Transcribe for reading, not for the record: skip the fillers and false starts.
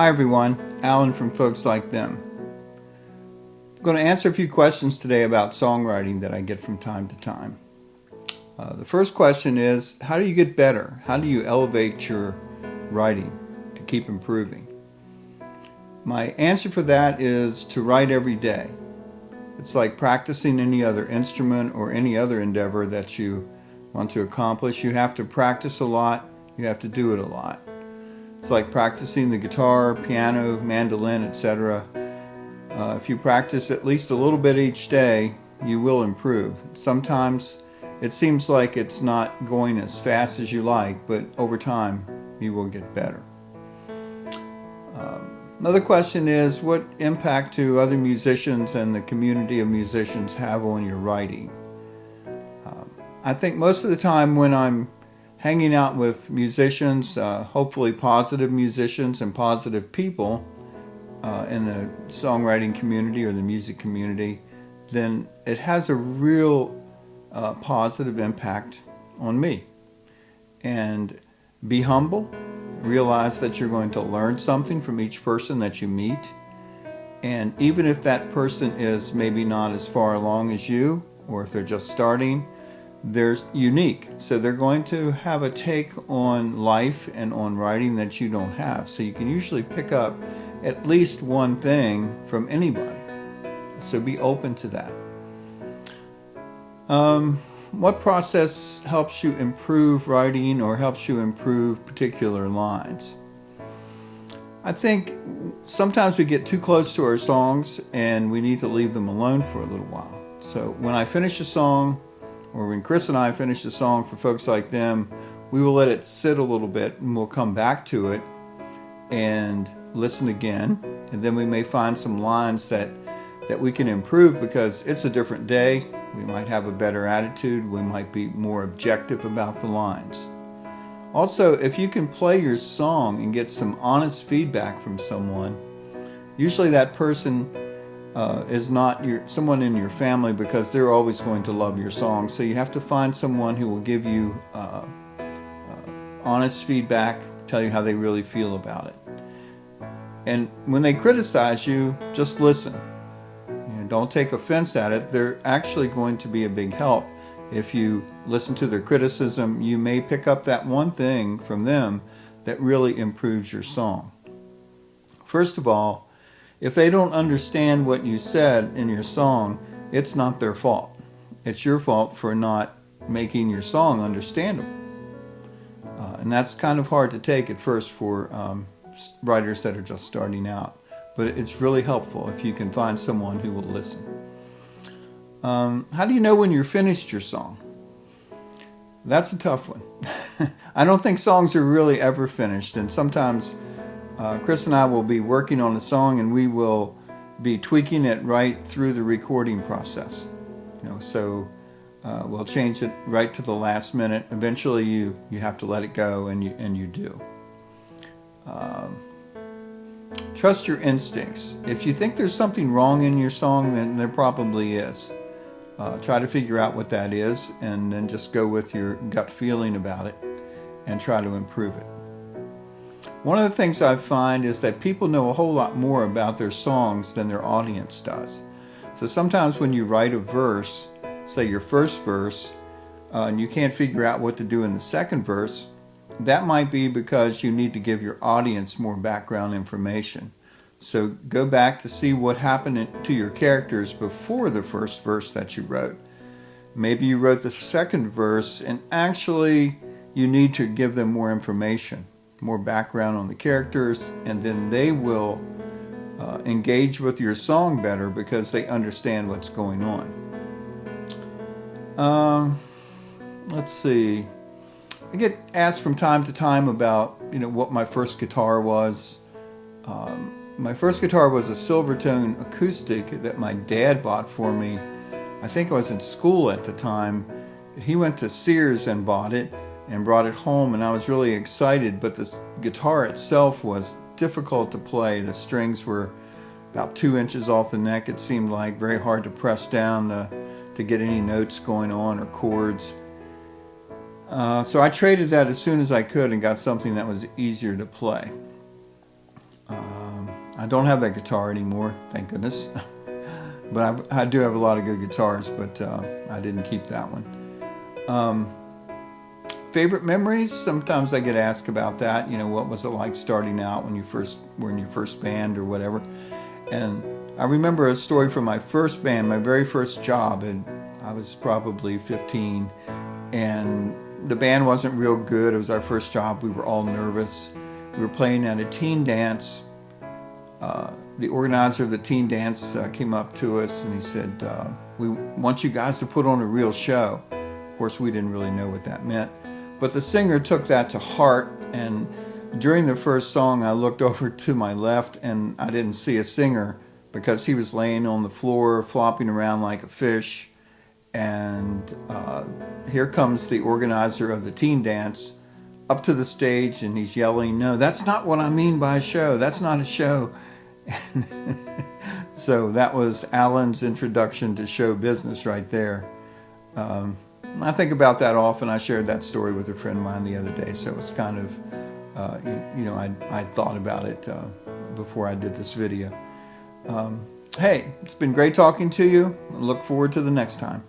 Hi everyone, Alan from Folks Like Them. I'm going to answer a few questions today about songwriting that I get from time to time. The first question is, how do you get better? How do you elevate your writing to keep improving? My answer for that is to write every day. It's like practicing any other instrument or any other endeavor that you want to accomplish. You have to practice a lot, you have to do it a lot. It's like practicing the guitar, piano, mandolin, etc. If you practice at least a little bit each day, you will improve. Sometimes it seems like it's not going as fast as you like, but over time you will get better. Another question is, what impact do other musicians and the community of musicians have on your writing? I think most of the time when I'm hanging out with musicians, hopefully positive musicians and positive people in the songwriting community or the music community, then it has a real positive impact on me. And be humble, realize that you're going to learn something from each person that you meet. And even if that person is maybe not as far along as you, or if they're just starting, they're unique, so they're going to have a take on life and on writing that you don't have. So you can usually pick up at least one thing from anybody. So be open to that. What process helps you improve writing or helps you improve particular lines? I think sometimes we get too close to our songs and we need to leave them alone for a little while. So when I finish a song, or when Chris and I finish a song for Folks Like Them, we will let it sit a little bit and we'll come back to it and listen again. And then we may find some lines that we can improve because it's a different day. We might have a better attitude. We might be more objective about the lines. Also, if you can play your song and get some honest feedback from someone, usually that person is not someone in your family, because they're always going to love your song. So you have to find someone who will give you honest feedback, tell you how they really feel about it. And when they criticize you, just listen. Don't take offense at it. They're actually going to be a big help. If you listen to their criticism, you may pick up that one thing from them that really improves your song. First of all, if they don't understand what you said in your song, it's not their fault. It's your fault for not making your song understandable. And that's kind of hard to take at first for writers that are just starting out. But it's really helpful if you can find someone who will listen. How do you know when you're finished your song? That's a tough one. I don't think songs are really ever finished, and sometimes Chris and I will be working on a song and we will be tweaking it right through the recording process. So we'll change it right to the last minute. Eventually you have to let it go, and you do. Trust your instincts. If you think there's something wrong in your song, then there probably is. Try to figure out what that is, and then just go with your gut feeling about it and try to improve it. One of the things I find is that people know a whole lot more about their songs than their audience does. So sometimes when you write a verse, say your first verse, and you can't figure out what to do in the second verse, that might be because you need to give your audience more background information. So go back to see what happened to your characters before the first verse that you wrote. Maybe you wrote the second verse and actually you need to give them more information, more background on the characters, and then they will engage with your song better because they understand what's going on. Let's see. I get asked from time to time about what my first guitar was. My first guitar was a Silvertone acoustic that my dad bought for me. I think I was in school at the time. He went to Sears and bought it and brought it home, and I was really excited, but the guitar itself was difficult to play. The strings were about 2 inches off the neck, it seemed like, very hard to press down to get any notes going on or chords. So I traded that as soon as I could and got something that was easier to play. I don't have that guitar anymore, thank goodness. But I do have a lot of good guitars, but I didn't keep that one. Favorite memories? Sometimes I get asked about that. You know, what was it like starting out when you first were in your first band or whatever? And I remember a story from my first band, my very first job, and I was probably 15, and the band wasn't real good. It was our first job. We were all nervous. We were playing at a teen dance. The organizer of the teen dance came up to us and he said, we want you guys to put on a real show. Of course, we didn't really know what that meant. But the singer took that to heart, and during the first song, I looked over to my left and I didn't see a singer because he was laying on the floor, flopping around like a fish. And here comes the organizer of the teen dance up to the stage, and he's yelling, "No, that's not what I mean by a show. That's not a show." So that was Alan's introduction to show business right there. I think about that often. I shared that story with a friend of mine the other day, so it was kind of, I thought about it before I did this video. Hey, it's been great talking to you. I look forward to the next time.